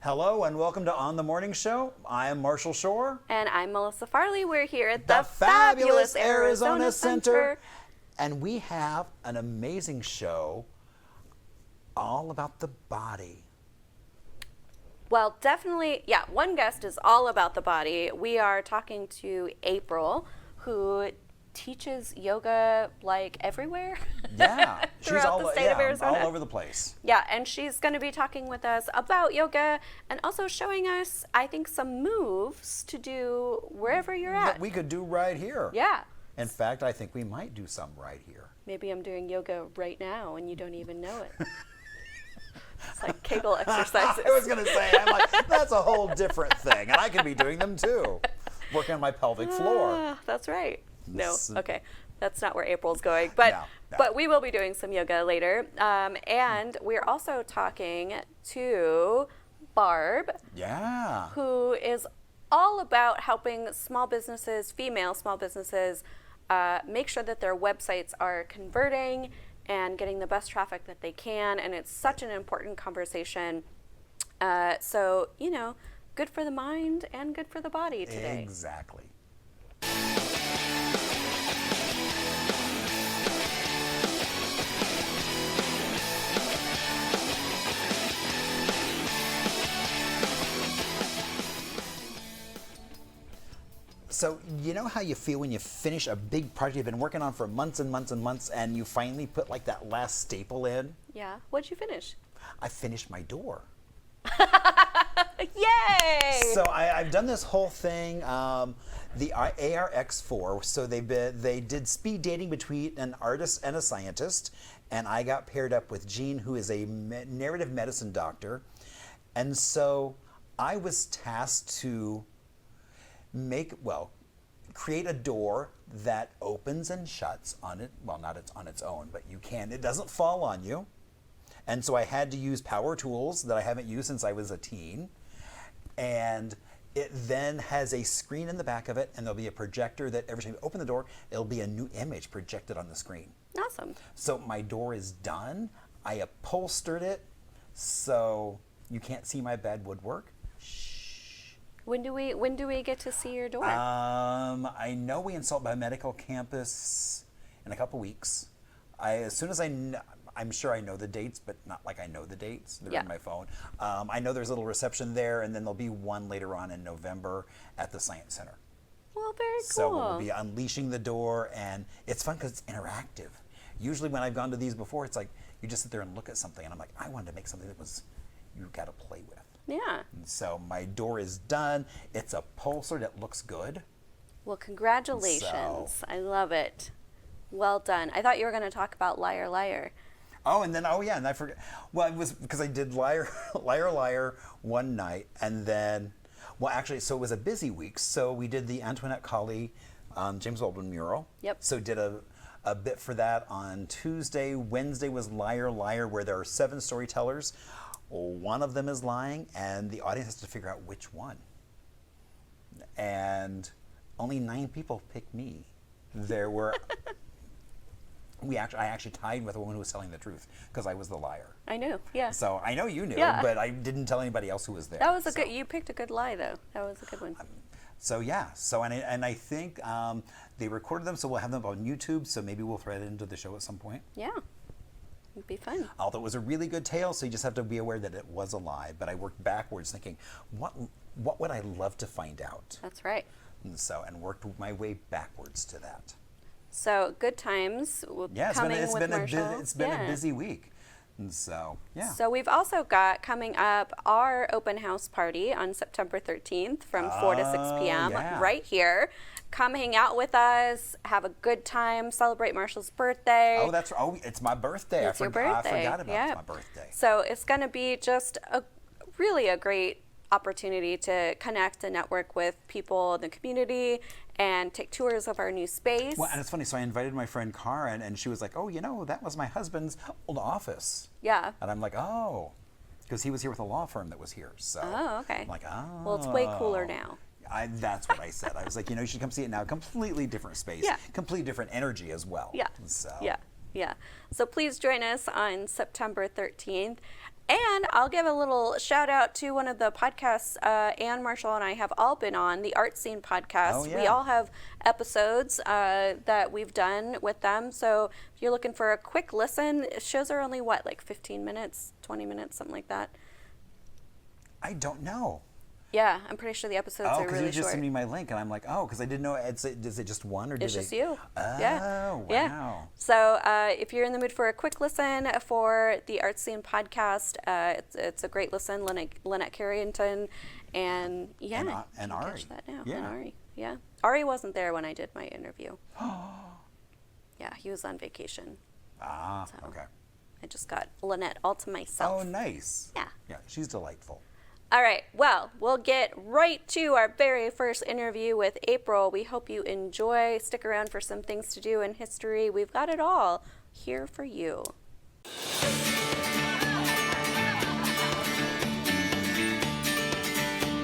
Hello and welcome to On the Morning Show. I am Marshall Shore. And I'm Melissa Farley. We're here at the the fabulous Arizona Center. And we have an amazing show all about the body. Well, definitely, one guest is all about the body. We are talking to April, who teaches yoga like everywhere. Yeah, throughout the state of Arizona. All over the place. Yeah, and she's going to be talking with us about yoga and also showing us, I think, some moves to do wherever you're at. That we could do right here. Yeah. In fact, I think we might do some right here. Maybe I'm doing yoga right now and you don't even know it. It's like Kegel exercises. I was going to say, I'm like, that's a whole different thing, and I could be doing them too. Working on my pelvic floor. That's right. No, okay. That's not where April's going. But but we will be doing some yoga later. And we're also talking to Barb. Yeah. Who is all about helping small businesses, female small businesses, make sure that their websites are converting and getting the best traffic that they can. And it's such an important conversation. So, good for the mind and good for the body today. Exactly. So you know how you feel when you finish a big project you've been working on for months and months and months, and you finally put like that last staple in? Yeah. What'd you finish? I finished my door. Yay! So I've done this whole thing, the ARX4. So they did speed dating between an artist and a scientist, and I got paired up with Jean, who is a narrative medicine doctor, and so I was tasked to create a door that opens and shuts on it. Well, not on its own, but it doesn't fall on you. And so I had to use power tools that I haven't used since I was a teen. And it then has a screen in the back of it, and there'll be a projector that every time you open the door, it'll be a new image projected on the screen. Awesome. So my door is done. I upholstered it so you can't see my bad woodwork. When do we get to see your door? I know we install Biomedical Campus in a couple weeks. I'm sure I know the dates, but not like I know the dates. They're in my phone. I know there's a little reception there, and then there'll be one later on in November at the Science Center. Well, very cool. So we'll be unleashing the door, and it's fun because it's interactive. Usually when I've gone to these before, it's like you just sit there and look at something, and I'm like, I wanted to make something that you got to play with. Yeah. And so my door is done. It's upholstered. It looks good. Well, congratulations. I love it. Well done. I thought you were going to talk about Liar Liar. Oh, and then, and I forgot. Well, it was because I did Liar Liar one night, and then, so it was a busy week. So we did the Antoinette Colley, James Baldwin mural. Yep. So did a bit for that on Tuesday. Wednesday was Liar Liar, where there are 7 storytellers. One of them is lying, and the audience has to figure out which one. And only 9 people picked me. There were... I actually tied with a woman who was telling the truth because I was the liar. I knew, yeah. So I know you knew, but I didn't tell anybody else who was there. That was good. You picked a good lie, though. That was a good one. And I think they recorded them, so we'll have them on YouTube. So maybe we'll thread it into the show at some point. Yeah, it'd be fun. Although it was a really good tale, so you just have to be aware that it was a lie. But I worked backwards, thinking, what would I love to find out? That's right. And worked my way backwards to that. So good times coming with Marshall. It's been a busy week. And so, yeah. So we've also got coming up our open house party on September 13th from 4 to 6 p.m. right here. Come hang out with us, have a good time, celebrate Marshall's birthday. It's my birthday. It's your birthday. I forgot about it's my birthday. So it's going to be just really a great opportunity to connect and network with people in the community and take tours of our new space. Well, and it's funny, so I invited my friend Karen, and she was like, that was my husband's old office. Yeah. And I'm like, oh, because he was here with a law firm that was here. So oh, okay. I'm like, oh. Well, it's way cooler now. That's what I said. I was like, you should come see it now. Completely different space. Yeah. Completely different energy as well. Yeah. So. Yeah. Yeah. So please join us on September 13th. And I'll give a little shout out to one of the podcasts Ann, Marshall, and I have all been on, the Art Scene podcast. Oh, yeah. We all have episodes that we've done with them. So if you're looking for a quick listen, shows are only, what, like 15 minutes, 20 minutes, something like that? I don't know. Yeah, I'm pretty sure the episodes are really short. Oh, because you just sent me my link, and I'm like, oh, because I didn't know. Is it just one, or It's do just they? you. Oh, Yeah. wow. Yeah. So if you're in the mood for a quick listen for the Art Scene podcast, it's a great listen. Lynette Carrington, and yeah, And you can Ari. catch that now. Yeah. And Ari. Yeah. Ari wasn't there when I did my interview. Yeah, he was on vacation. Ah, So. okay. I just got Lynette all to myself. Oh, nice. Yeah. Yeah, she's delightful. All right, well, we'll get right to our very first interview with April. We hope you enjoy. Stick around for some things to do in history. We've got it all here for you.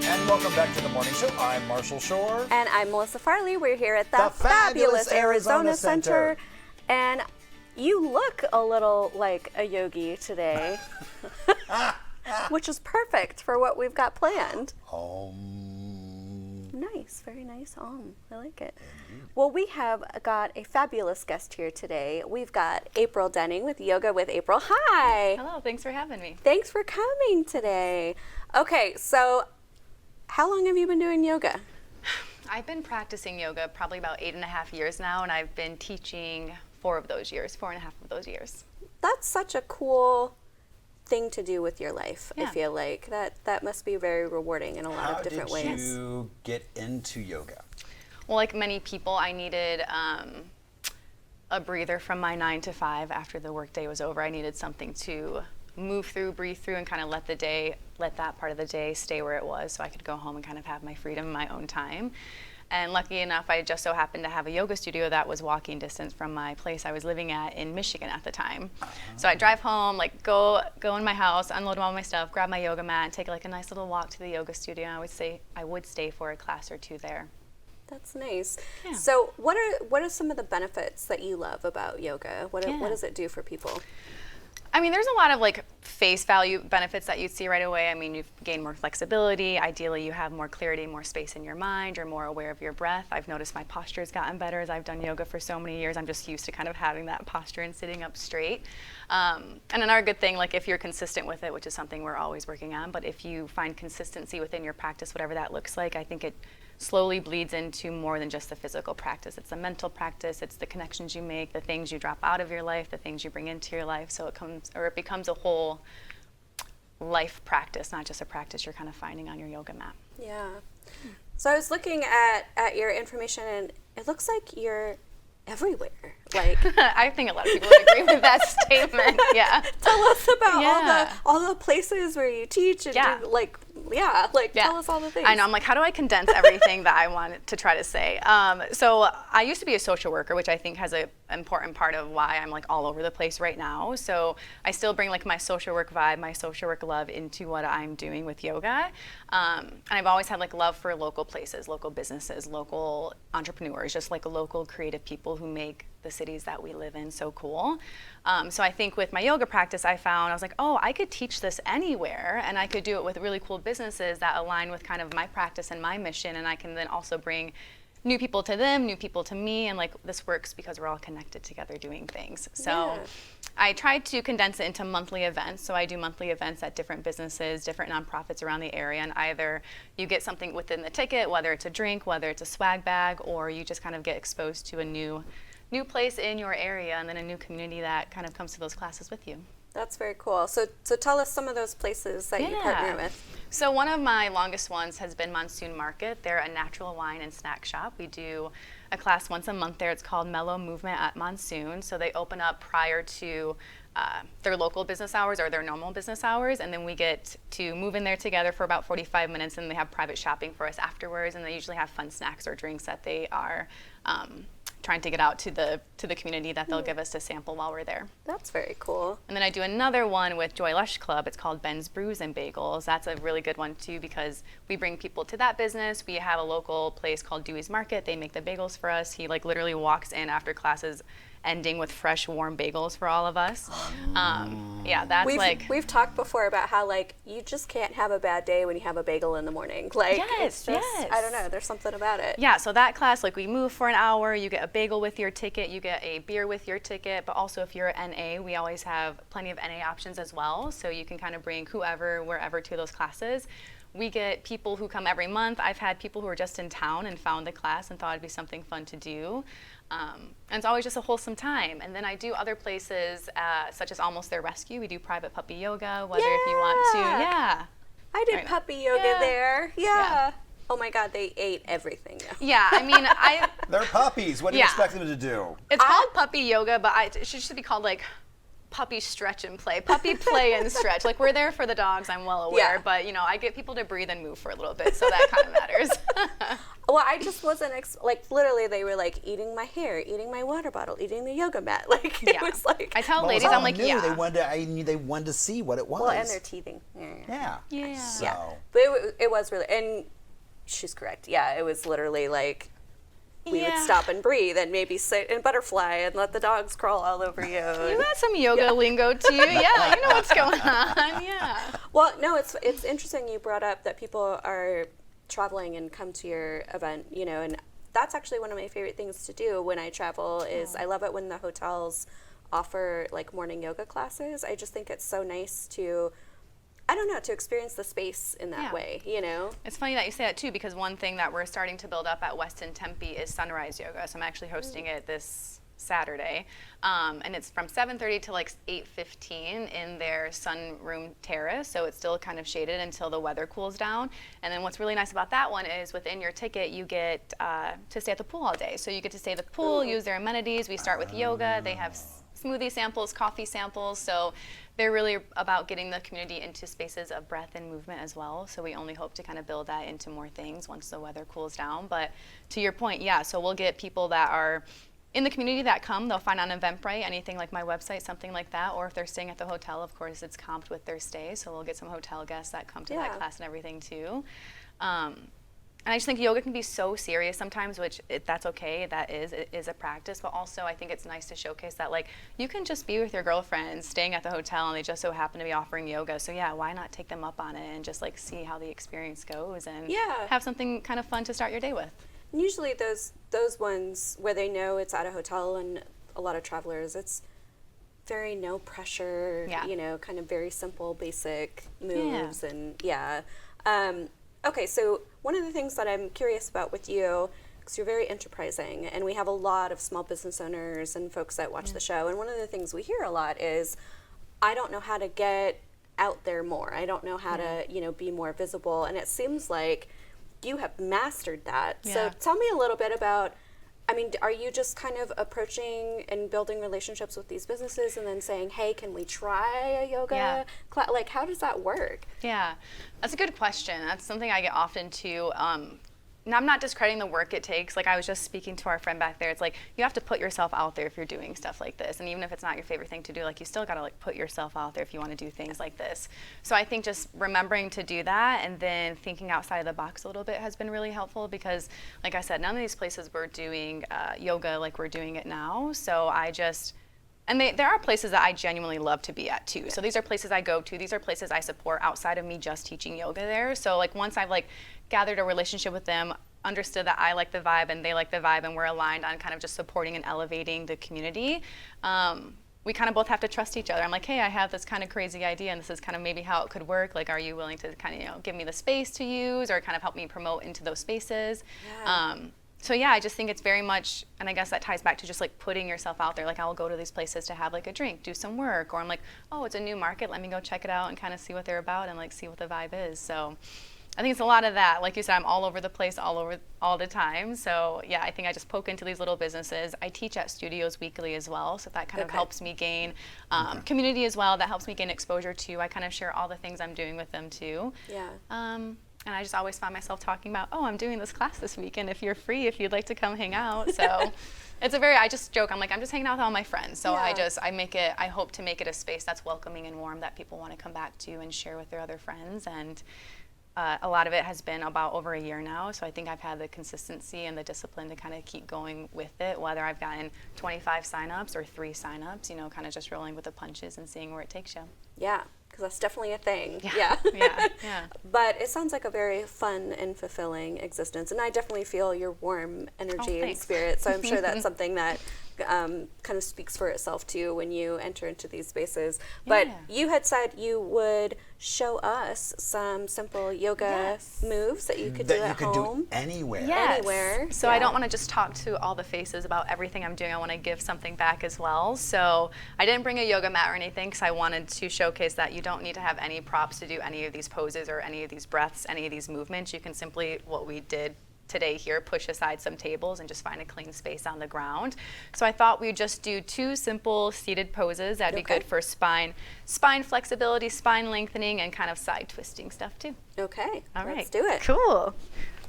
And welcome back to the morning show. I'm Marshall Shore. And I'm Melissa Farley. We're here at the fabulous Arizona Center. And you look a little like a yogi today, which is perfect for what we've got planned. Nice, very nice. I like it. Well, we have got a fabulous guest here today. We've got April Denning with Yoga with April. Hi. Hello, thanks for having me. Thanks for coming today. Okay, so how long have you been doing yoga? I've been practicing yoga probably about 8.5 years now, and I've been teaching 4.5 of those years. That's such a cool thing to do with your life. I Yeah. feel like that must be very rewarding in a lot of different ways. How did you get into yoga? Well, like many people, I needed a breather from my 9 to 5 after the workday was over. I needed something to move through, breathe through, and kind of let that part of the day stay where it was so I could go home and kind of have my freedom in my own time. And lucky enough, I just so happened to have a yoga studio that was walking distance from my place I was living at in Michigan at the time. So I'd drive home, like go in my house, unload all my stuff, grab my yoga mat, and take like a nice little walk to the yoga studio. I would stay for a class or two there. That's nice. Yeah. So what are some of the benefits that you love about yoga? What does it do for people? I mean, there's a lot of like face value benefits that you'd see right away. I mean, you gain more flexibility. Ideally, you have more clarity, more space in your mind. You're more aware of your breath. I've noticed my posture's gotten better as I've done yoga for so many years. I'm just used to kind of having that posture and sitting up straight. And another good thing, like if you're consistent with it, which is something we're always working on, but if you find consistency within your practice, whatever that looks like, I think it slowly bleeds into more than just the physical practice. It's the mental practice, it's the connections you make, the things you drop out of your life, the things you bring into your life. So it becomes a whole life practice, not just a practice you're kind of finding on your yoga mat. Yeah. So I was looking at your information, and it looks like you're everywhere. Like I think a lot of people would agree with that statement. Yeah. Tell us about Yeah. all the places where you teach and Yeah. tell us all the things. I know. I'm like, how do I condense everything that I want to try to say? So I used to be a social worker, which I think has an important part of why I'm like all over the place right now. So I still bring like my social work vibe, my social work love into what I'm doing with yoga. And I've always had like love for local places, local businesses, local entrepreneurs, just like local creative people who make the cities that we live in so cool. So I think with my yoga practice, I was like, oh, I could teach this anywhere, and I could do it with really cool businesses that align with kind of my practice and my mission, and I can then also bring new people to them, new people to me, and like this works because we're all connected together doing things. So Yeah. I tried to condense it into monthly events. So I do monthly events at different businesses, different nonprofits around the area, and either you get something within the ticket, whether it's a drink, whether it's a swag bag, or you just kind of get exposed to a new place in your area, and then a new community that kind of comes to those classes with you. That's very cool. So tell us some of those places that you partner with. So one of my longest ones has been Monsoon Market. They're a natural wine and snack shop. We do a class once a month there. It's called Mellow Movement at Monsoon. So they open up prior to their local business hours or their normal business hours, and then we get to move in there together for about 45 minutes, and they have private shopping for us afterwards, and they usually have fun snacks or drinks that they are trying to get out to the community that they'll give us to sample while we're there. That's very cool. And then I do another one with Lush Club. It's called Ben's Brews and Bagels. That's a really good one too, because we bring people to that business. We have a local place called Dewey's Market. They make the bagels for us. He like literally walks in after classes ending with fresh, warm bagels for all of us. Yeah, that's we've talked before about how like you just can't have a bad day when you have a bagel in the morning. Like it's just, I don't know, there's something about it. Yeah, so that class, like we move for an hour, you get a bagel with your ticket, you get a beer with your ticket, but also if you're an NA, we always have plenty of NA options as well, so you can kind of bring whoever, wherever to those classes. We get people who come every month. I've had people who are just in town and found the class and thought it'd be something fun to do. And it's always just a wholesome time. And then I do other places, such as Almost Their Rescue. We do private puppy yoga, whether if you want to. Yeah. I did puppy yoga there. Yeah. Oh my God, they ate everything now. Yeah, I mean, They're puppies. What do you expect them to do? It's called puppy yoga, but it should be called like puppy stretch and play. Puppy play and stretch. Like we're there for the dogs, I'm well aware, but you know, I get people to breathe and move for a little bit, so that kind of matters. Well, I just wasn't, like literally they were like eating my hair, eating my water bottle, eating the yoga mat. Like it was like. I tell ladies, I'm like, they wanted to see what it was. Well, and they're teething. Yeah. So. But it was really, and she's correct. Yeah, it was literally like, we would stop and breathe and maybe sit in butterfly and let the dogs crawl all over you. You got some yoga lingo too. Yeah, you know what's going on. Yeah. Well, no, it's interesting you brought up that people are traveling and come to your event, you know, and that's actually one of my favorite things to do when I travel is I love it when the hotels offer like morning yoga classes. I just think it's so nice to, I don't know, to experience the space in that way, you know? It's funny that you say that too, because one thing that we're starting to build up at Westin Tempe is sunrise yoga. So I'm actually hosting it this Saturday. And it's from 7:30 to like 8:15 in their sunroom terrace. So it's still kind of shaded until the weather cools down. And then what's really nice about that one is within your ticket, you get to stay at the pool all day. So you get to stay at the pool, use their amenities. We start with yoga. They have smoothie samples, coffee samples. So they're really about getting the community into spaces of breath and movement as well. So we only hope to kind of build that into more things once the weather cools down. But to your point, so we'll get people that are in the community that come. They'll find on Eventbrite, anything like my website, something like that. Or if they're staying at the hotel, of course, it's comped with their stay. So we'll get some hotel guests that come to that class and everything too. And I just think yoga can be so serious sometimes, which that's okay. It is a practice, but also I think it's nice to showcase that like you can just be with your girlfriends staying at the hotel and they just so happen to be offering yoga. So why not take them up on it and just like see how the experience goes and have something kind of fun to start your day with. And usually those ones where they know it's at a hotel and a lot of travelers, it's very no pressure, you know, kind of very simple, basic moves and okay, so one of the things that I'm curious about with you, because you're very enterprising, and we have a lot of small business owners and folks that watch the show, and one of the things we hear a lot is, I don't know how to get out there more. I don't know how to, you know, be more visible, and it seems like you have mastered that. So tell me a little bit about, I mean, are you just kind of approaching and building relationships with these businesses and then saying, hey, can we try a yoga class? Like, how does that work? Yeah, that's a good question. That's something I get often too. And I'm not discrediting the work it takes. Like I was just speaking to our friend back there. It's like you have to put yourself out there if you're doing stuff like this. And even if it's not your favorite thing to do, like you still got to like put yourself out there if you want to do things like this. So I think just remembering to do that and then thinking outside of the box a little bit has been really helpful because, like I said, none of these places were doing yoga like we're doing it now. So I just, and there are places that I genuinely love to be at too. So these are places I go to. These are places I support outside of me just teaching yoga there. So like once I've like gathered a relationship with them, understood that I like the vibe and they like the vibe and we're aligned on kind of just supporting and elevating the community, we kind of both have to trust each other. I'm like, hey, I have this kind of crazy idea and this is kind of maybe how it could work. Like, are you willing to kind of, you know, give me the space to use or kind of help me promote into those spaces? So yeah, I just think it's very much, and I guess that ties back to just like putting yourself out there. Like I'll go to these places to have like a drink, do some work, or I'm like, oh, it's a new market, let me go check it out and kind of see what they're about and like see what the vibe is. So I think it's a lot of that. Like you said, I'm all over the place, all the time. So yeah, I think I just poke into these little businesses. I teach at studios weekly as well, so that kind of helps me gain community as well. That helps me gain exposure too. I kind of share all the things I'm doing with them too. And I just always find myself talking about, oh, I'm doing this class this weekend. If you're free, if you'd like to come hang out. So it's I just joke. I'm like, I'm just hanging out with all my friends. So I hope to make it a space that's welcoming and warm that people want to come back to and share with their other friends. And a lot of it has been about over a year now, so I think I've had the consistency and the discipline to kind of keep going with it, whether I've gotten 25 signups or 3 signups, you know, kind of just rolling with the punches and seeing where it takes you. Yeah, because that's definitely a thing. Yeah. But it sounds like a very fun and fulfilling existence, and I definitely feel your warm energy and spirit, so I'm sure that's something that kind of speaks for itself too when you enter into these spaces. But you had said you would show us some simple yoga moves that you could do at home. That you could do anywhere. Yes. Anywhere. So I don't want to just talk to all the faces about everything I'm doing. I want to give something back as well. So I didn't bring a yoga mat or anything because I wanted to showcase that you don't need to have any props to do any of these poses or any of these breaths, any of these movements. You can simply, what we did today here, push aside some tables and just find a clean space on the ground. So I thought we'd just do 2 simple seated poses. That'd be good for spine flexibility, spine lengthening, and kind of side twisting stuff too. Okay, All right. let's do it. Cool.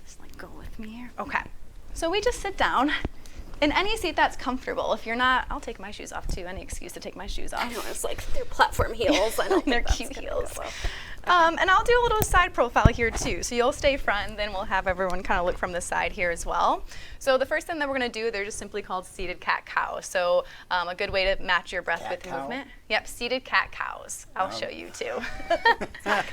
Just like go with me here. Okay. So we just sit down in any seat that's comfortable. If you're not, I'll take my shoes off too. Any excuse to take my shoes off. I know, it's like they're platform heels. I don't They're think that's cute gonna heels. go well. And I'll do a little side profile here too. So you'll stay front, and then we'll have everyone kind of look from the side here as well. So the first thing that we're going to do, they're just simply called seated cat-cow. So a good way to match your breath with movement. Yep, seated cat-cows. I'll show you too.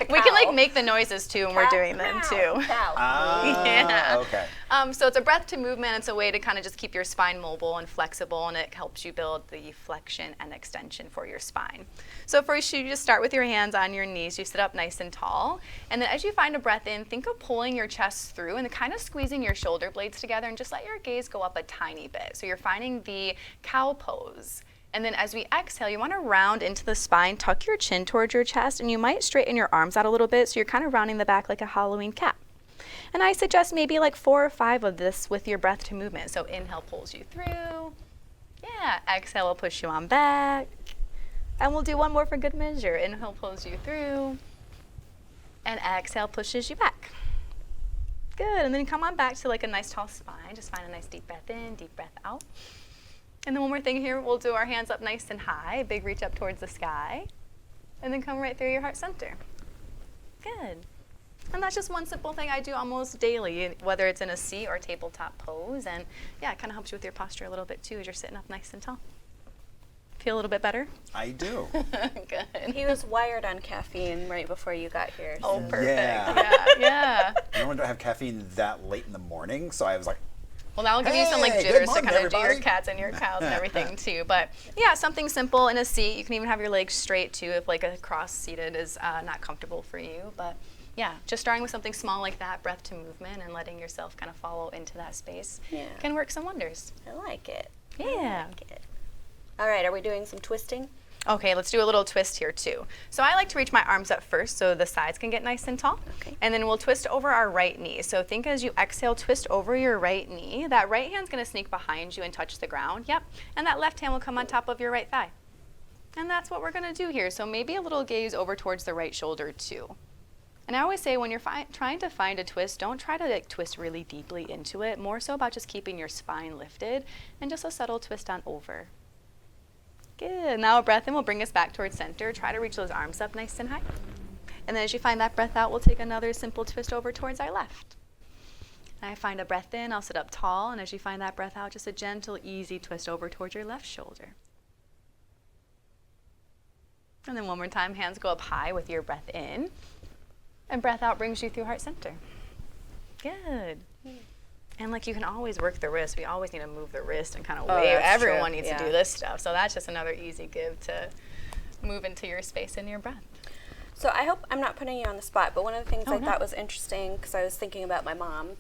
We can like make the noises too when we're doing them too. Yeah. Okay. So it's a breath to movement. It's a way to kind of just keep your spine mobile and flexible, and it helps you build the flexion and extension for your spine. So first you just start with your hands on your knees. You sit up nice and tall. And then as you find a breath in, think of pulling your chest through and then kind of squeezing your shoulder blades together and just let your gaze go up a tiny bit. So you're finding the cow pose. And then as we exhale, you want to round into the spine, tuck your chin towards your chest, and you might straighten your arms out a little bit so you're kind of rounding the back like a Halloween cat. And I suggest maybe like 4 or 5 of this with your breath to movement. So inhale pulls you through. Yeah, exhale will push you on back. And we'll do one more for good measure. Inhale pulls you through. And exhale pushes you back. Good, and then come on back to like a nice tall spine. Just find a nice deep breath in, deep breath out. And then one more thing here, we'll do our hands up nice and high, big reach up towards the sky. And then come right through your heart center. Good. And that's just one simple thing I do almost daily, whether it's in a seat or tabletop pose. And yeah, it kind of helps you with your posture a little bit too as you're sitting up nice and tall. Feel a little bit better? I do. Good. He was wired on caffeine right before you got here. Oh, so. perfect. Yeah. Normally don't have caffeine that late in the morning, so I was like, well, that'll give you some like Hey, good jitters to morning, kind of do your everybody. cats and your cows and everything too. But yeah, something simple in a seat. You can even have your legs straight too if like a cross seated is not comfortable for you. But yeah, just starting with something small like that, breath to movement, and letting yourself kind of follow into that space can work some wonders. I like it. Yeah. I like it. All right, are we doing some twisting? Okay, let's do a little twist here too. So I like to reach my arms up first so the sides can get nice and tall. Okay. And then we'll twist over our right knee. So think as you exhale, twist over your right knee. That right hand's gonna sneak behind you and touch the ground. Yep. And that left hand will come on top of your right thigh. And that's what we're gonna do here. So maybe a little gaze over towards the right shoulder too. And I always say when you're trying to find a twist, don't try to like twist really deeply into it. More so about just keeping your spine lifted and just a subtle twist on over. Good. Now a breath in will bring us back towards center. Try to reach those arms up nice and high. And then as you find that breath out, we'll take another simple twist over towards our left. And I find a breath in, I'll sit up tall, and as you find that breath out, just a gentle, easy twist over towards your left shoulder. And then one more time, hands go up high with your breath in. And breath out brings you through heart center. Good. And like you can always work the wrist. We always need to move the wrist and kind of wave. That's Everyone true. needs to do this stuff. So that's just another easy give to move into your space and your breath. So I hope I'm not putting you on the spot, but one of the things I no. thought was interesting, because I was thinking about my mom.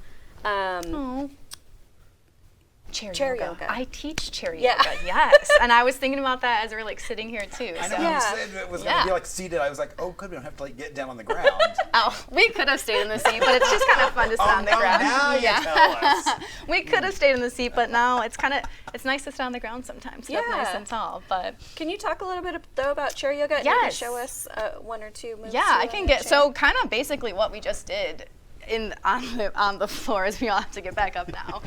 Chair yoga. I teach chair Yeah. yoga, yes. And I was thinking about that as we were like sitting here too. I know So. you Yeah. said it was going to be like seated. I was like, oh, good, we don't have to like get down on the ground. Oh, we could have stayed in the seat, but it's just kind of fun to sit on the ground. Now you tell us. We could have stayed in the seat, but now it's nice to sit on the ground sometimes, sit up nice and tall. But Can you talk a little bit though about chair yoga? Yes. Maybe show us 1 or 2 moves. yeah, I can get, so kind of basically what we just did on the floor, as we all have to get back up now.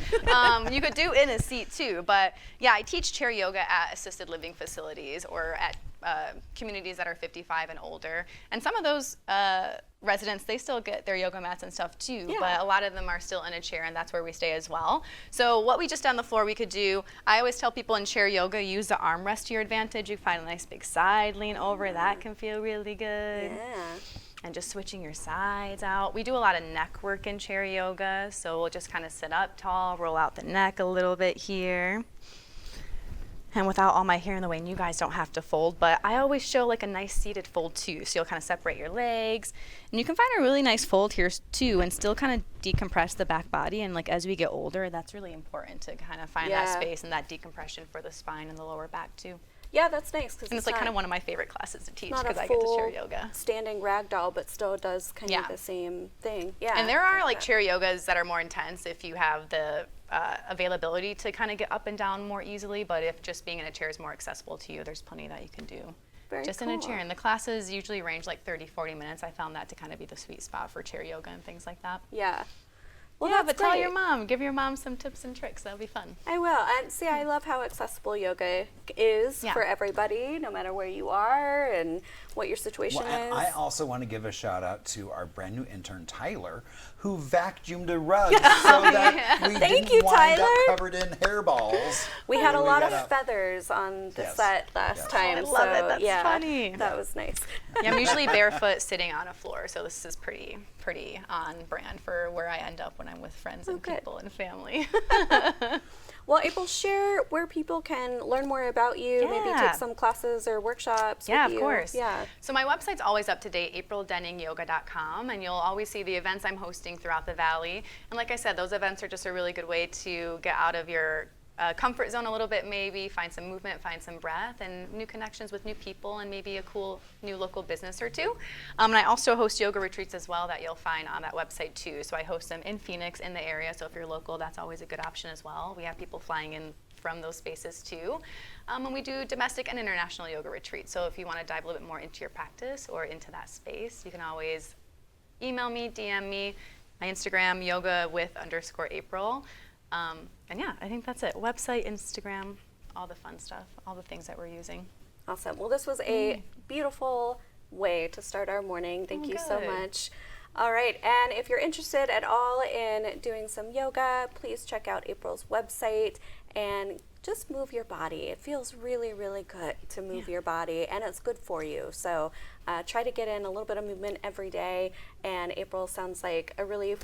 You could do in a seat too, but yeah, I teach chair yoga at assisted living facilities or at communities that are 55 and older. And some of those residents, they still get their yoga mats and stuff too, but a lot of them are still in a chair, and that's where we stay as well. So what we just did on the floor, we could do, I always tell people in chair yoga, use the armrest to your advantage. You find a nice big side lean over, that can feel really good. Yeah. And just switching your sides out. We do a lot of neck work in chair yoga, so we'll just kind of sit up tall, roll out the neck a little bit here. And without all my hair in the way, and you guys don't have to fold, but I always show like a nice seated fold too. So you'll kind of separate your legs, and you can find a really nice fold here too, and still kind of decompress the back body. And like as we get older, that's really important to kind of find that space and that decompression for the spine and the lower back too. Yeah, that's nice. And it's like kind of one of my favorite classes to teach because I get get to chair yoga. Standing ragdoll, but still does kind of the same thing. Yeah. And there are like chair yogas that are more intense if you have the availability to kind of get up and down more easily. But if just being in a chair is more accessible to you, there's plenty that you can do. Very just cool. in a chair. And the classes usually range like 30, 40 minutes. I found that to kind of be the sweet spot for chair yoga and things like that. Yeah. Well, yeah, that's but tell great. your mom. Give your mom some tips and tricks. That'll be fun. I will. And see, I love how accessible yoga is for everybody, no matter where you are and what your situation and is. I also want to give a shout out to our brand new intern, Tyler, who vacuumed a rug so that we Thank didn't you, wind up Tyler. covered in hairballs. We had a when lot got of up. feathers on the set last time. I love it. That's yeah, funny. That was nice. Yeah, I'm usually barefoot sitting on a floor, so this is pretty on brand for where I end up when I'm with friends and people and family. Well, April, share where people can learn more about you, maybe take some classes or workshops with you. Of course. Yeah. So my website's always up to date, aprildeningyoga.com, and you'll always see the events I'm hosting throughout the Valley. And like I said, those events are just a really good way to get out of your comfort zone a little bit, maybe find some movement, find some breath, and new connections with new people, and maybe a cool new local business or two. And I also host yoga retreats as well that you'll find on that website too. So I host them in Phoenix, in the area. So if you're local, that's always a good option as well. We have people flying in from those spaces too. And we do domestic and international yoga retreats. So if you want to dive a little bit more into your practice or into that space, you can always email me, DM me, my Instagram, yoga_with_April. And yeah, I think that's it. Website, Instagram, all the fun stuff, all the things that we're using. Awesome. Well, this was a beautiful way to start our morning. Thank you so much. All right. And if you're interested at all in doing some yoga, please check out April's website and just move your body. It feels really, really good to move your body, and it's good for you. So try to get in a little bit of movement every day. And April sounds like a really,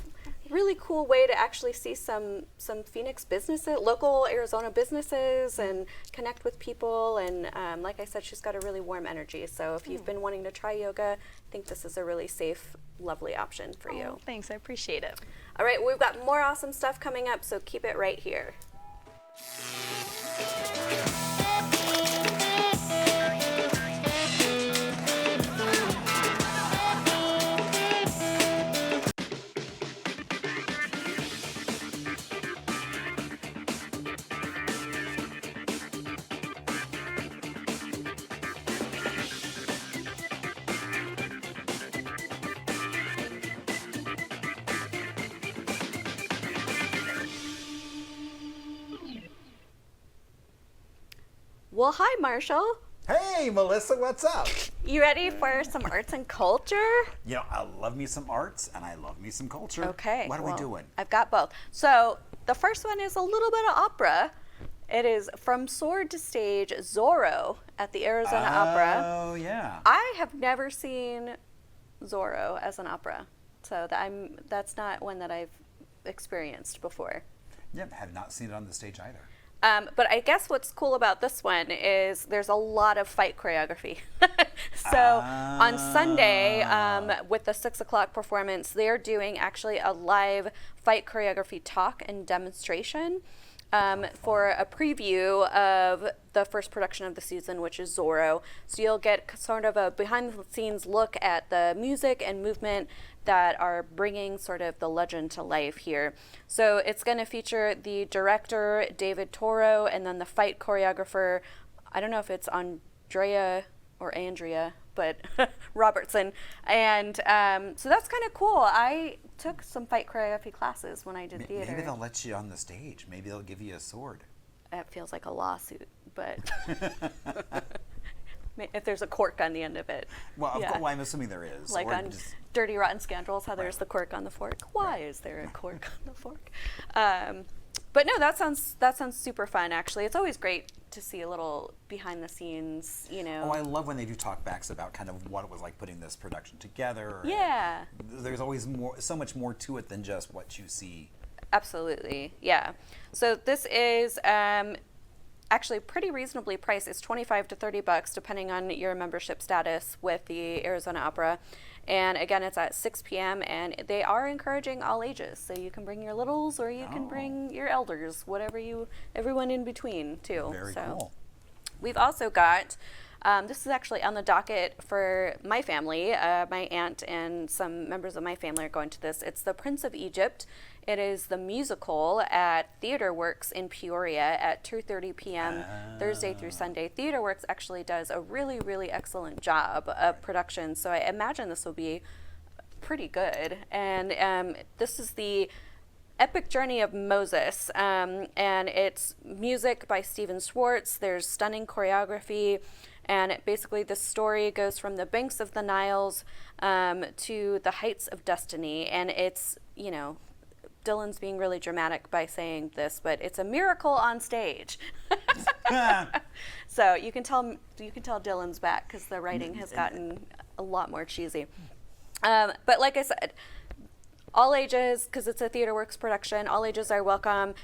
really cool way to actually see some Phoenix businesses, local Arizona businesses, and connect with people. And like I said, she's got a really warm energy. So if you've been wanting to try yoga, I think this is a really safe, lovely option for you. Thanks, I appreciate it. All right, we've got more awesome stuff coming up, so keep it right here. Well, hi, Marshall. Hey, Melissa, what's up? You ready for some arts and culture? You know, I love me some arts and I love me some culture. Okay. What are we doing? I've got both. So the first one is a little bit of opera. It is From Sword to Stage, Zorro at the Arizona Opera. Oh, yeah. I have never seen Zorro as an opera, so that's not one that I've experienced before. Yeah, have not seen it on the stage either. But I guess what's cool about this one is there's a lot of fight choreography. So on Sunday, with the 6 o'clock performance, they're doing actually a live fight choreography talk and demonstration for a preview of the first production of the season, which is Zorro. So you'll get sort of a behind-the-scenes look at the music and movement that are bringing sort of the legend to life here. So it's going to feature the director, David Toro, and then the fight choreographer, I don't know if it's Andrea or Andrea, but Robertson. And so that's kind of cool. I took some fight choreography classes when I did theater. Maybe they'll let you on the stage. Maybe they'll give you a sword. It feels like a lawsuit, but if there's a cork on the end of it. Well, of course, well, I'm assuming there is. Like or on just, Dirty Rotten Scoundrels, how there's Right. the cork on the fork. Why Right. is there a cork on the fork? But no, that sounds super fun. Actually, it's always great to see a little behind the scenes. Oh, I love when they do talkbacks about kind of what it was like putting this production together. Yeah. There's always so much more to it than just what you see. Absolutely, yeah. So this is actually pretty reasonably priced. It's $25 to $30 depending on your membership status with the Arizona Opera. And again, it's at 6 p.m. and they are encouraging all ages. So you can bring your littles or you can bring your elders, everyone in between too. Very so cool. We've also got, this is actually on the docket for my family. My aunt and some members of my family are going to this. It's The Prince of Egypt. It is the musical at Theater Works in Peoria at 2:30 p.m. Thursday through Sunday. Theater Works actually does a really, really excellent job of production, so I imagine this will be pretty good. And this is the Epic Journey of Moses, and it's music by Steven Schwartz. There's stunning choreography, and basically the story goes from the banks of the Niles to the heights of destiny, and it's, Dylan's being really dramatic by saying this, but it's a miracle on stage. So you can tell Dylan's back because the writing has gotten a lot more cheesy. But like I said, all ages, because it's a Theater Works production, all ages are welcome.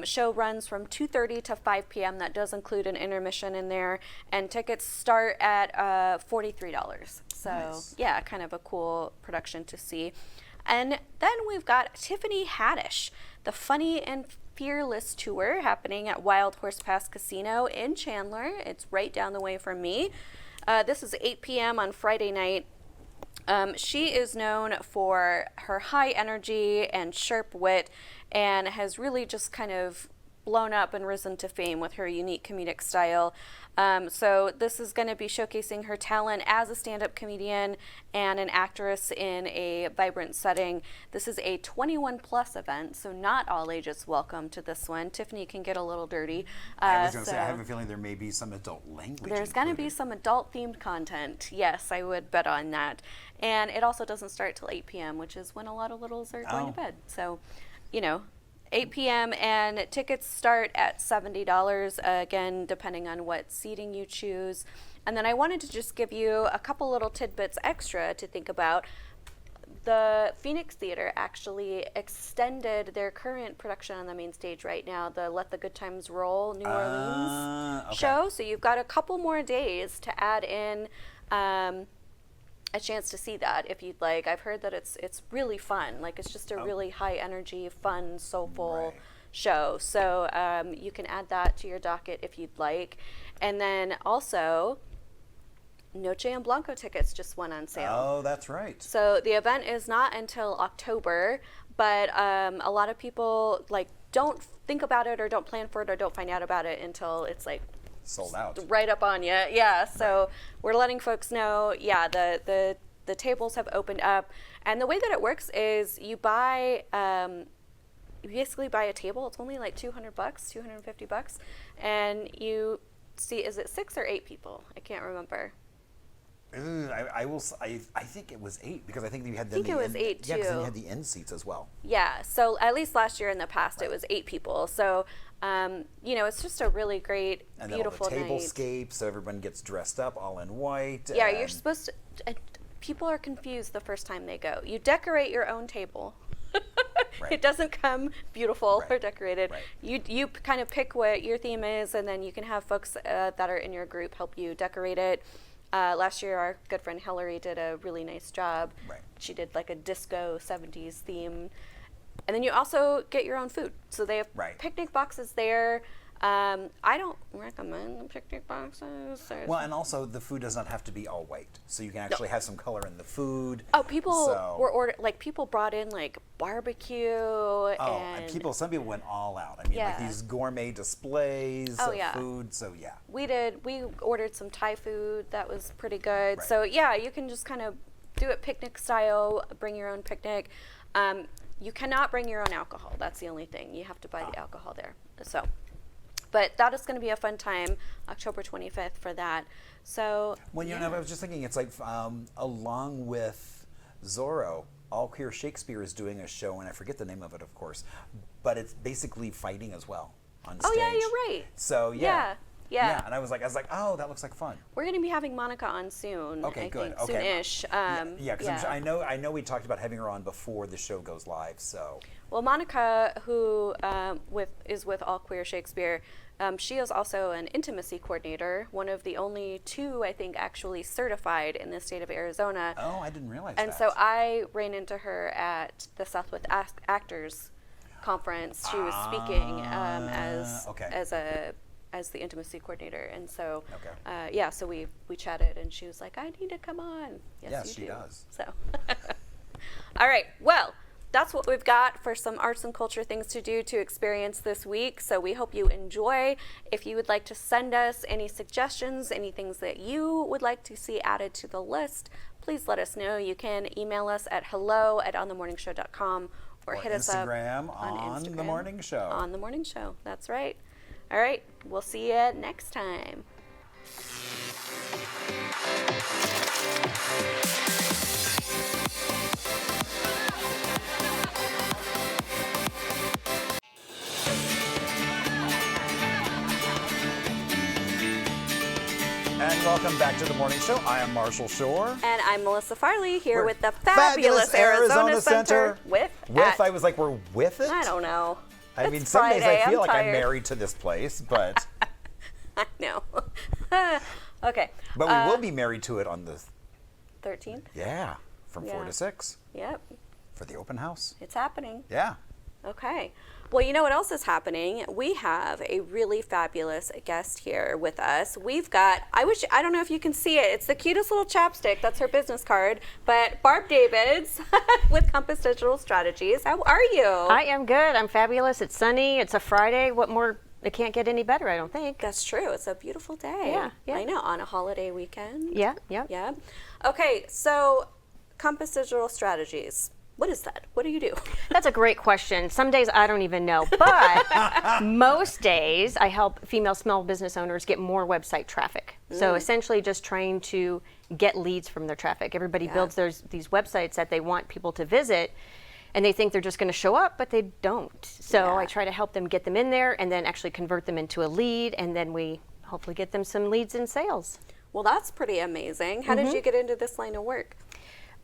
Show runs from 2:30 to 5 p.m. That does include an intermission in there, and tickets start at $43. So Nice. yeah, kind of a cool production to see. And then we've got Tiffany Haddish, the Funny and Fearless Tour happening at Wild Horse Pass Casino in Chandler. It's right down the way from me. This is 8 p.m. on Friday night. She is known for her high energy and sharp wit and has really just kind of blown up and risen to fame with her unique comedic style. So this is going to be showcasing her talent as a stand-up comedian and an actress in a vibrant setting. This is a 21 plus event, so not all ages welcome to this one. Tiffany can get a little dirty. I was going to say, I have a feeling there may be some adult language. There's going to be some adult-themed content. Yes, I would bet on that. And it also doesn't start till 8 p.m., which is when a lot of littles are going to bed. So, 8 p.m. and tickets start at $70, again, depending on what seating you choose. And then I wanted to just give you a couple little tidbits extra to think about. The Phoenix Theater actually extended their current production on the main stage right now, the Let the Good Times Roll New Orleans Okay. show. So you've got a couple more days to add in a chance to see that if you'd like. I've heard that it's really fun. Like, it's just a really high energy, fun, soulful Right. show. So you can add that to your docket if you'd like. And then also, Noche en Blanco tickets just went on sale. Oh, that's right. So the event is not until October, but a lot of people don't think about it or don't plan for it or don't find out about it until it's Sold out. right up on you. Yeah, so we're letting folks know, the tables have opened up. And the way that it works is you basically buy a table. It's only like $200, $250. And you see, is it 6 or 8 people? I can't remember. I think it was 8 because I think you had I think it was 8 Yeah, because then too. you had the end seats as well. Yeah, so at least last year in the past it was 8 people. So, it's just a really great, And then beautiful all the night. tablescapes, so everyone gets dressed up all in white. Yeah, and you're supposed to. People are confused the first time they go. You decorate your own table. Right. It doesn't come beautiful or Right. decorated. Right. You kind of pick what your theme is, and then you can have folks that are in your group help you decorate it. Last year, our good friend Hillary did a really nice job. Right. She did like a disco 70s theme. And then you also get your own food. So they have Right. picnic boxes there. I don't recommend the picnic boxes. Well, and also the food does not have to be all white, so you can actually have some color in the food. Oh, people were people brought in like barbecue. And some people went all out. I mean, like these gourmet displays of food. So yeah, we ordered some Thai food that was pretty good. Right. So yeah, you can just kind of do it picnic style. Bring your own picnic. You cannot bring your own alcohol. That's the only thing. You have to buy the alcohol there. So. But that is going to be a fun time, October 25th for that. So, well, you know, I was just thinking, it's like along with Zorro, All Queer Shakespeare is doing a show, and I forget the name of it, of course, but it's basically fighting as well on stage. Oh yeah, you're right. So yeah. And I was like, oh, that looks like fun. We're going to be having Monica on soon. Okay, good. Think, soon-ish. Because I know we talked about having her on before the show goes live. So. Well, Monica, who is with All Queer Shakespeare, she is also an intimacy coordinator, one of the only 2, I think, actually certified in the state of Arizona. Oh, I didn't realize that. And so I ran into her at the Southwest Actors Conference. She was speaking as the intimacy coordinator, and so so we chatted, and she was like, "I need to come on." Yes, she does. So, all right, well, that's what we've got for some arts and culture things to do to experience this week. So we hope you enjoy. If you would like to send us any suggestions, any things that you would like to see added to the list, please let us know. You can email us at hello@onthemorningshow.com or hit us up on Instagram, The Morning Show. On The Morning Show, that's right. All right, we'll see you next time. And welcome back to The Morning Show. I am Marshall Shore. And I'm Melissa Farley here with the fabulous Arizona Center. I was like, we're with it? I don't know. I mean, some days I feel like I'm married to this place, but. I know. Okay. But we will be married to it on the 13th? Yeah, from 4 to 6. Yep. For the open house. It's happening. Yeah. Okay. Well, you know what else is happening? We have a really fabulous guest here with us. We've got, I don't know if you can see it. It's the cutest little chapstick. That's her business card. But Barb Davids with Compass Digital Strategies. How are you? I am good. I'm fabulous. It's sunny. It's a Friday. What more? It can't get any better, I don't think. That's true. It's a beautiful day. Yeah. I know, on a holiday weekend. Yeah. Okay, so Compass Digital Strategies. What is that? What do you do? That's a great question. Some days I don't even know, but most days I help female small business owners get more website traffic. So essentially just trying to get leads from their traffic. Everybody builds these websites that they want people to visit, and they think they're just going to show up, but they don't. So I try to help them get them in there and then actually convert them into a lead, and then we hopefully get them some leads and sales. Well, that's pretty amazing. How did you get into this line of work?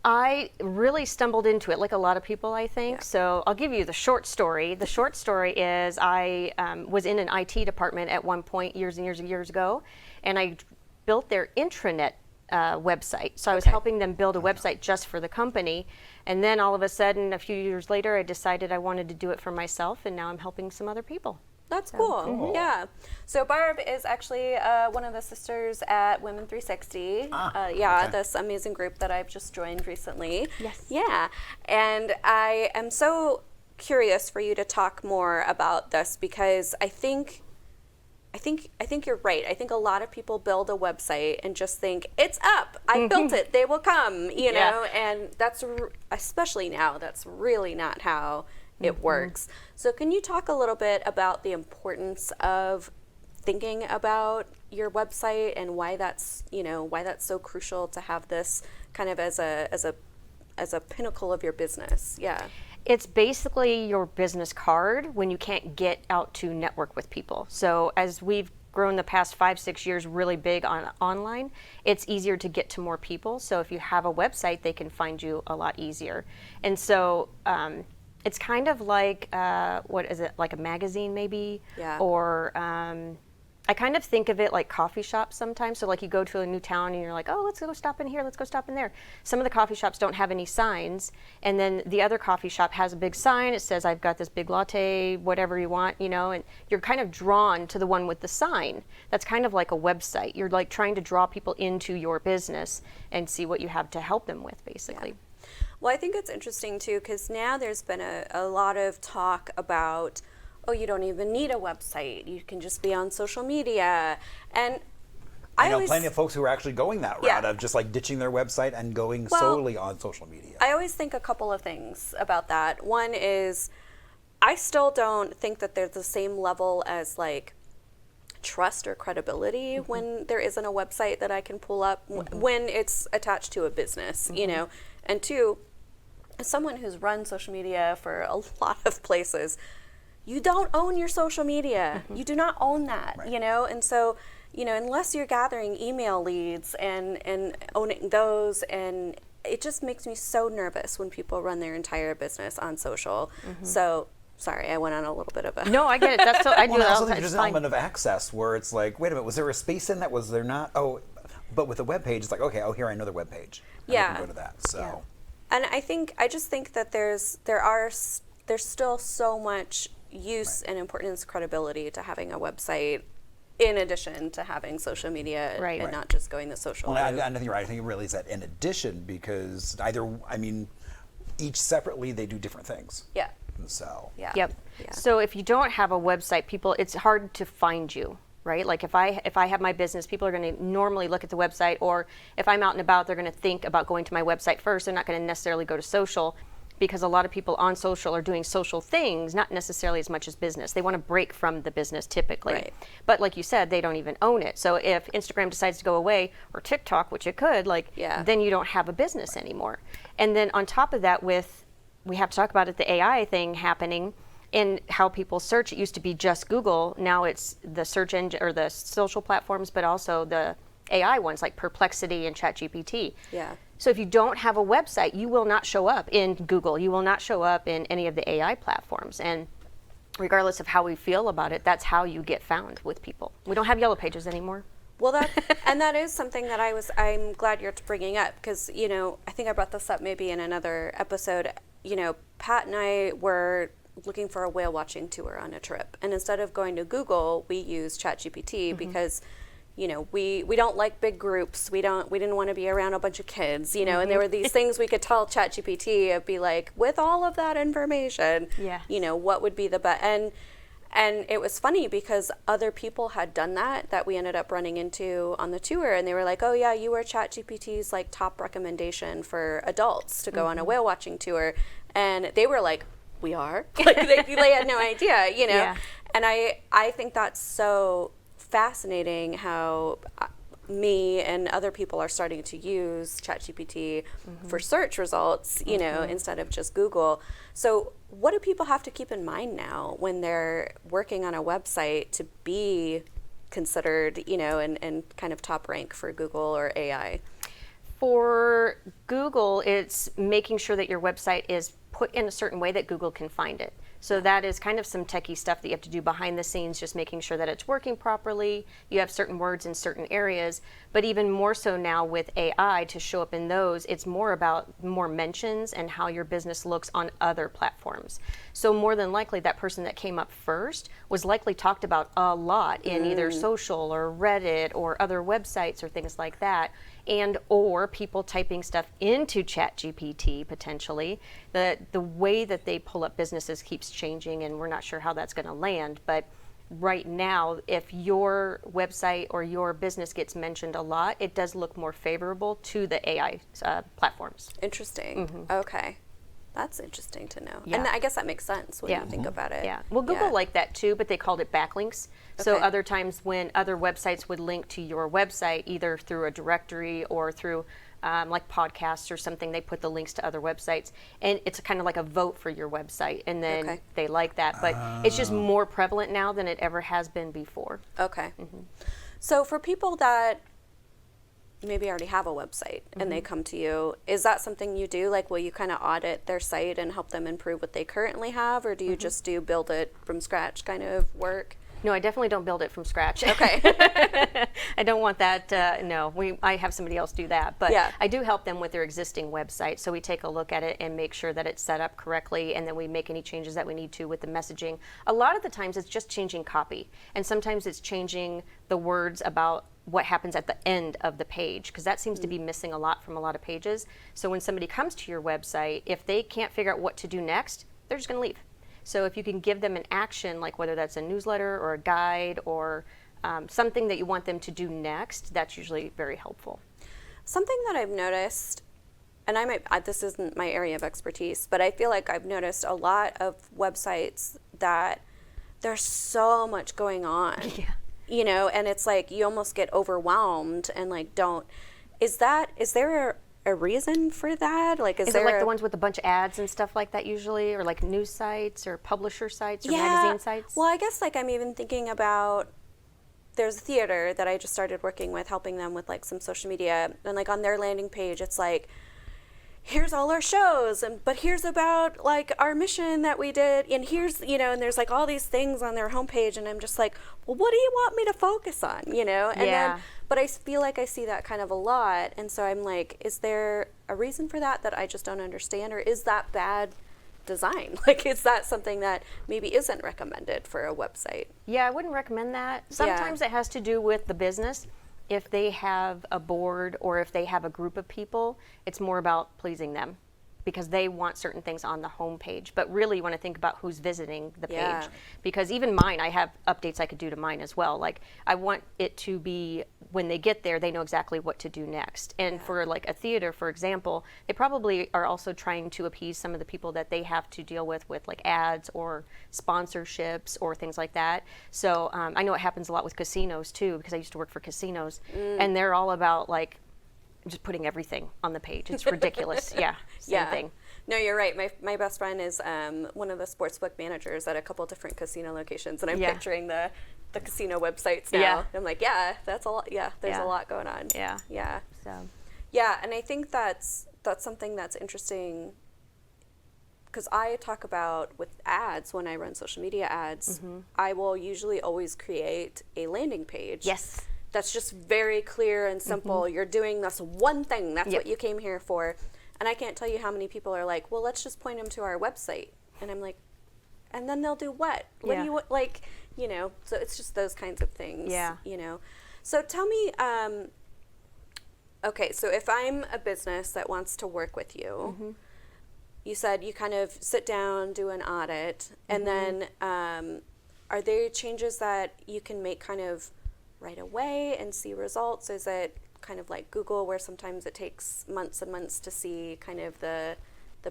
I really stumbled into it, like a lot of people, I think. So I'll give you the short story. The short story is I was in an IT department at one point years and years ago, and I built their intranet website. So I was helping them build a website just for the company. And then all of a sudden, a few years later, I decided I wanted to do it for myself, and now I'm helping some other people. That's cool. Yeah. So Barb is actually one of the sisters at Women 360. This amazing group that I've just joined recently. Yes. Yeah. And I am so curious for you to talk more about this, because I think you're right. I think a lot of people build a website and just think, it's up, I built it, they will come, you know, and that's, especially now, that's really not how it works. So can you talk a little bit about the importance of thinking about your website and why that's so crucial to have this kind of as a pinnacle of your business? Yeah. It's basically your business card when you can't get out to network with people. So as we've grown the past 5-6 years really big on online, it's easier to get to more people. So if you have a website, they can find you a lot easier. And so it's kind of like, what is it, like a magazine maybe? Yeah. Or I kind of think of it like coffee shops sometimes. So like you go to a new town and you're like, oh, let's go stop in here, let's go stop in there. Some of the coffee shops don't have any signs, and then the other coffee shop has a big sign. It says, I've got this big latte, whatever you want, you know, and you're kind of drawn to the one with the sign. That's kind of like a website. You're like trying to draw people into your business and see what you have to help them with, basically. Yeah. Well, I think it's interesting too, because now there's been a lot of talk about, oh, you don't even need a website. You can just be on social media. And I know plenty of folks who are actually going that route of just like ditching their website and going solely on social media. I always think a couple of things about that. One is, I still don't think that there's the same level as like trust or credibility when there isn't a website that I can pull up when it's attached to a business, you know. And two, as someone who's run social media for a lot of places, you don't own your social media. You do not own that, you know? And so, you know, unless you're gathering email leads and owning those, and it just makes me so nervous when people run their entire business on social. So, sorry, I went on a little bit of a... No, I get it. That's so, I do Well, it I all also the think time. there's It's an fine. element of access where it's like, wait a minute, was there a space in that? Was there not? Oh, but with the web page, it's like, okay, oh, here I know the web page. And I Yeah. can go to that. So, And I just think that there's still so much use and importance, credibility to having a website, in addition to having social media, and not just going the social well, route. I think you're right. I think it really is that in addition, because each separately they do different things. Yeah. So. Yeah. Yep. Yeah. So if you don't have a website, it's hard to find you, right? Like if I have my business, people are going to normally look at the website, or if I'm out and about, they're going to think about going to my website first. They're not going to necessarily go to social, because a lot of people on social are doing social things, not necessarily as much as business. They want to break from the business typically. Right. But like you said, they don't even own it. So if Instagram decides to go away, or TikTok, which it could, then you don't have a business anymore. And then on top of that, we have to talk about it, the AI thing happening and how people search. It used to be just Google. Now it's the search engine or the social platforms, but also the AI ones like Perplexity and ChatGPT. Yeah. So if you don't have a website, you will not show up in Google. You will not show up in any of the AI platforms. And regardless of how we feel about it, that's how you get found with people. We don't have yellow pages anymore. Well, that is something that I'm glad you're bringing up, because, you know, I think I brought this up maybe in another episode. You know, Pat and I were looking for a whale watching tour on a trip, and instead of going to Google, we used ChatGPT because, you know, we don't like big groups. We didn't want to be around a bunch of kids, you know, and there were these things we could tell ChatGPT. It'd be like, with all of that information, you know, what would be the best? And it was funny because other people had done that we ended up running into on the tour, and they were like, oh yeah, you were ChatGPT's like top recommendation for adults to go on a whale watching tour. And they were like, we are? Like they had no idea, you know? Yeah. And I think that's so fascinating how me and other people are starting to use ChatGPT for search results, you know, instead of just Google. So what do people have to keep in mind now when they're working on a website to be considered, you know, and kind of top rank for Google or AI? For Google, it's making sure that your website is put in a certain way that Google can find it. So that is kind of some techie stuff that you have to do behind the scenes, just making sure that it's working properly. You have certain words in certain areas, but even more so now with AI to show up in those, it's more about more mentions and how your business looks on other platforms. So more than likely that person that came up first was likely talked about a lot in either social or Reddit or other websites or things like that, and or people typing stuff into ChatGPT potentially. The way that they pull up businesses keeps changing, and we're not sure how that's going to land. But right now, if your website or your business gets mentioned a lot, it does look more favorable to the AI platforms. Interesting. Okay. That's interesting to know. Yeah. And I guess that makes sense when you think about it. Yeah. Well, Google liked that too, but they called it backlinks. So Okay. other times when other websites would link to your website, either through a directory or through like podcasts or something, they put the links to other websites. And it's kind of like a vote for your website. And then they like that. But it's just more prevalent now than it ever has been before. Okay. So for people that maybe already have a website and they come to you, is that something you do? Like, will you kind of audit their site and help them improve what they currently have, or do you just do build it from scratch kind of work? No, I definitely don't build it from scratch. Okay. I don't want that. No, I have somebody else do that. But Yeah. I do help them with their existing website. So we take a look at it and make sure that it's set up correctly, and then we make any changes that we need to with the messaging. A lot of the times it's just changing copy, and sometimes it's changing the words about what happens at the end of the page, because that seems to be missing a lot from a lot of pages. So when somebody comes to your website, if they can't figure out what to do next, they're just going to leave. So if you can give them an action, like whether that's a newsletter or a guide or something that you want them to do next, that's usually very helpful. Something that I've noticed, and this isn't my area of expertise, but I feel like I've noticed a lot of websites that there's so much going on. Yeah. You know, and it's like you almost get overwhelmed and like is there a reason for that? Like, Is it like the ones with a bunch of ads and stuff like that usually, or like news sites or publisher sites or magazine sites? Well, I guess like I'm even thinking about, there's a theater that I just started working with, helping them with like some social media, and like on their landing page, it's like, here's all our shows, but here's about like our mission that we did, and here's, you know, and there's like all these things on their homepage, and I'm just like, well, what do you want me to focus on, you know? And then, but I feel like I see that kind of a lot, and so I'm like, is there a reason for that I just don't understand, or is that bad design? Like, is that something that maybe isn't recommended for a website? Yeah, I wouldn't recommend that. Sometimes it has to do with the business. If they have a board or if they have a group of people, it's more about pleasing them because they want certain things on the home page. But really you want to think about who's visiting the page, because even mine, I have updates I could do to mine as well. Like, I want it to be, when they get there, they know exactly what to do next. And for like a theater, for example, they probably are also trying to appease some of the people that they have to deal with like ads or sponsorships or things like that. So I know it happens a lot with casinos too, because I used to work for casinos, and they're all about like just putting everything on the page. It's ridiculous. Same thing. No, you're right. My best friend is one of the sportsbook managers at a couple different casino locations, and I'm picturing the casino websites now. Yeah. I'm like, that's a lot. Yeah, there's a lot going on. Yeah. So. Yeah, and I think that's something that's interesting, because I talk about with ads, when I run social media ads, I will usually always create a landing page. Yes. That's just very clear and simple. You're doing this one thing. That's what you came here for. And I can't tell you how many people are like, well, let's just point them to our website. And I'm like, and then they'll do what? What do you, like, you know, so it's just those kinds of things, you know. So tell me, okay, so if I'm a business that wants to work with you, you said you kind of sit down, do an audit, and then are there changes that you can make kind of right away and see results? Is it kind of like Google, where sometimes it takes months and months to see kind of the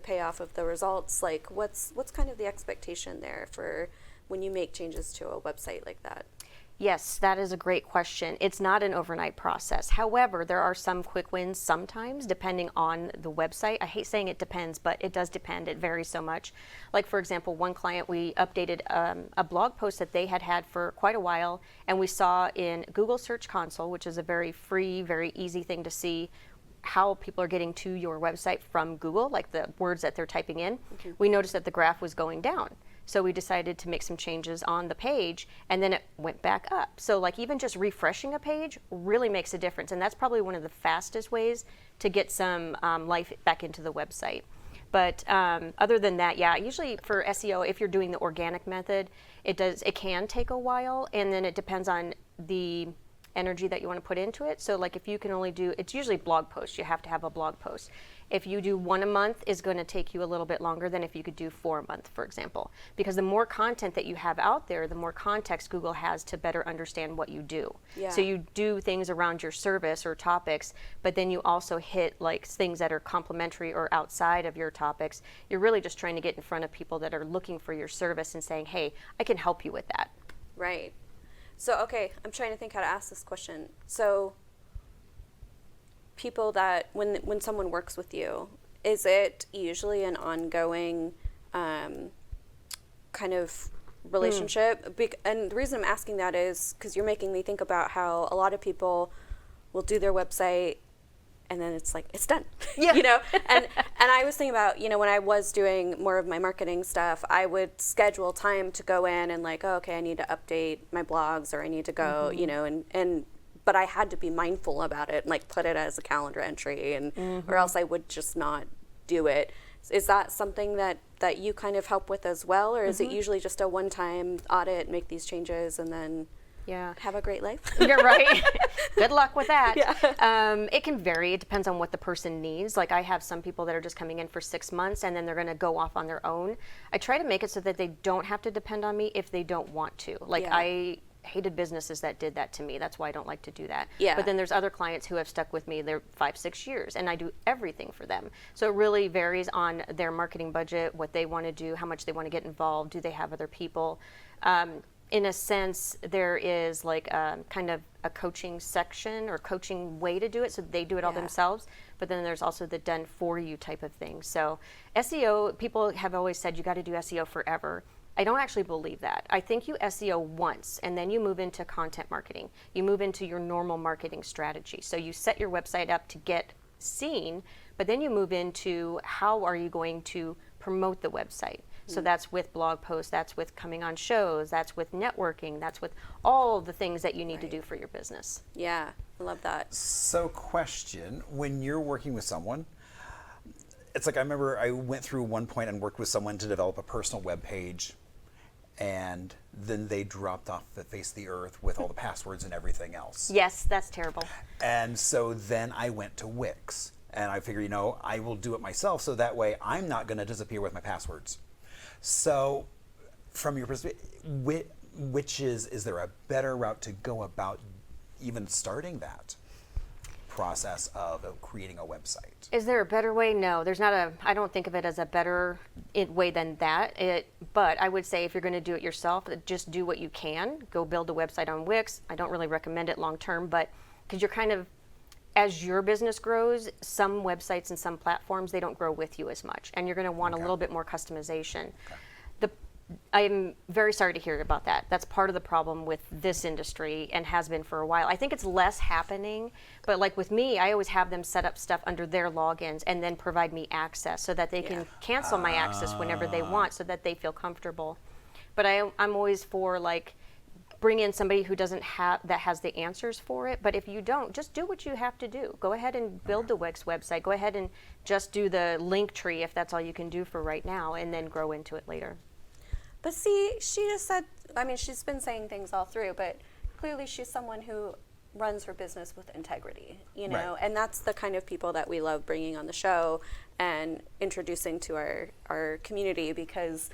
payoff of the results? Like, what's kind of the expectation there for when you make changes to a website like that? Yes, that is a great question. It's not an overnight process. However, there are some quick wins sometimes, depending on the website. I hate saying it depends, but it does depend. It varies so much. Like, for example, one client, we updated a blog post that they had for quite a while, and we saw in Google Search Console, which is a very free, very easy thing to see how people are getting to your website from Google, like the words that they're typing in. We noticed that the graph was going down. So we decided to make some changes on the page, and then it went back up. So like, even just refreshing a page really makes a difference, and that's probably one of the fastest ways to get some life back into the website. But other than that, usually for SEO, if you're doing the organic method, it can take a while, and then it depends on the energy that you want to put into it. So like, if you can only do, it's usually blog posts, you have to have a blog post. If you do one a month, is going to take you a little bit longer than if you could do 4 a month, for example. Because the more content that you have out there, the more context Google has to better understand what you do. So you do things around your service or topics, but then you also hit like things that are complementary or outside of your topics. You're really just trying to get in front of people that are looking for your service and saying, hey, I can help you with that. Right. So, okay, I'm trying to think how to ask this question. So, people that, when someone works with you, is it usually an ongoing kind of relationship? And the reason I'm asking that is because you're making me think about how a lot of people will do their website and then it's like, it's done. You know? And I was thinking about, when I was doing more of my marketing stuff, I would schedule time to go in and like, oh, okay, I need to update my blogs, or I need to go, but I had to be mindful about it and like put it as a calendar entry, and or else I would just not do it. Is that something that you kind of help with as well, or is it usually just a one-time audit, make these changes, and then have a great life? You're right. Good luck with that. Yeah. It can vary. It depends on what the person needs. Like I have some people that are just coming in for 6 months and then they're going to go off on their own. I try to make it so that they don't have to depend on me if they don't want to. Like I hated businesses that did that to me. That's why I don't like to do that. Yeah. But then there's other clients who have stuck with me. They're 5-6 years and I do everything for them. So it really varies on their marketing budget, what they want to do, how much they want to get involved. Do they have other people? In a sense, there is like kind of a coaching section or coaching way to do it, so they do it all themselves. But then there's also the done for you type of thing. So SEO, people have always said you got to do SEO forever. I don't actually believe that. I think you SEO once and then you move into content marketing. You move into your normal marketing strategy. So you set your website up to get seen, but then you move into how are you going to promote the website. So that's with blog posts, that's with coming on shows, that's with networking, that's with all the things that you need to do for your business. Yeah, I love that. So question, when you're working with someone, it's like I remember I went through one point and worked with someone to develop a personal web page, and then they dropped off the face of the earth with all the passwords and everything else. Yes, that's terrible. And so then I went to Wix, and I figured, I will do it myself, so that way I'm not going to disappear with my passwords. So from your perspective, is there a better route to go about even starting that process of creating a website? Is there a better way? No, there's not I don't think of it as a better way than that. But I would say if you're going to do it yourself, just do what you can. Go build a website on Wix. I don't really recommend it long term, but because you're kind of, as your business grows, some websites and some platforms, they don't grow with you as much. And you're going to want a little bit more customization. I'm very sorry to hear about that. That's part of the problem with this industry and has been for a while. I think it's less happening, but like with me, I always have them set up stuff under their logins and then provide me access so that they can cancel my access whenever they want so that they feel comfortable. But I'm always for like, bring in somebody who has the answers for it. But if you don't, just do what you have to do. Go ahead and build the Wix website. Go ahead and just do the link tree if that's all you can do for right now, and then grow into it later. But see, she just said, she's been saying things all through, but clearly she's someone who runs her business with integrity, Right. And that's the kind of people that we love bringing on the show and introducing to our community, because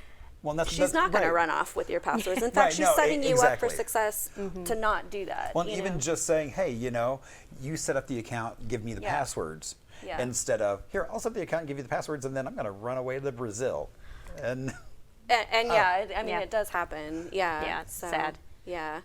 she's not going to run off with your passwords. In fact, she's setting you up for success to not do that. Well, even just saying, hey, you set up the account, give me the passwords, instead of, here, I'll set the account and give you the passwords, and then I'm going to run away to Brazil. And it does happen. Yeah. Yeah, it's sad. Yeah.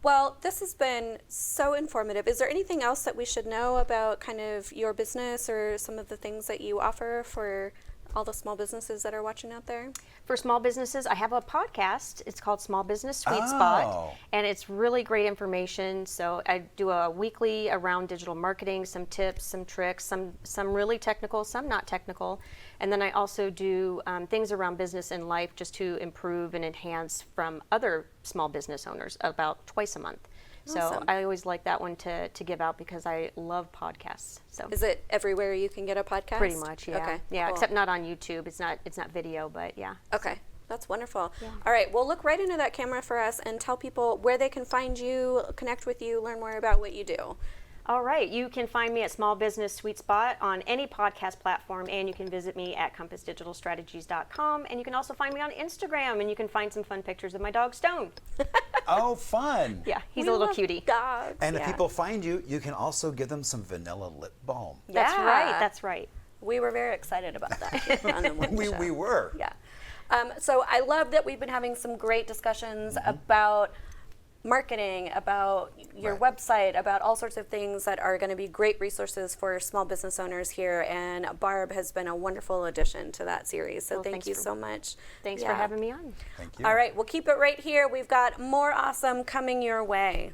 Well, this has been so informative. Is there anything else that we should know about kind of your business or some of the things that you offer for all the small businesses that are watching out there? For small businesses, I have a podcast. It's called Small Business Sweet Spot, and it's really great information. So I do a weekly around digital marketing, some tips, some tricks, some really technical, some not technical. And then I also do things around business and life just to improve and enhance from other small business owners about twice a month. Awesome. So I always like that one to give out because I love podcasts. So is it everywhere you can get a podcast? Pretty much, yeah. Okay, yeah, cool. Except not on YouTube. It's not video, but yeah. Okay. That's wonderful. Yeah. All right. Well, look right into that camera for us and tell people where they can find you, connect with you, learn more about what you do. All right. You can find me at Small Business Sweet Spot on any podcast platform, and you can visit me at compassdigitalstrategies.com. And you can also find me on Instagram, and you can find some fun pictures of my dog, Stone. Oh, fun. Yeah, he's a little cutie. Dogs. And if people find you, you can also give them some vanilla lip balm. That's right. That's right. We were very excited about that. On the one show. We were. Yeah. So I love that we've been having some great discussions about marketing, about your website, about all sorts of things that are going to be great resources for small business owners here. And Barb has been a wonderful addition to that series. So thank you so much. Thanks for having me on. Thank you. All right, we'll keep it right here. We've got more awesome coming your way.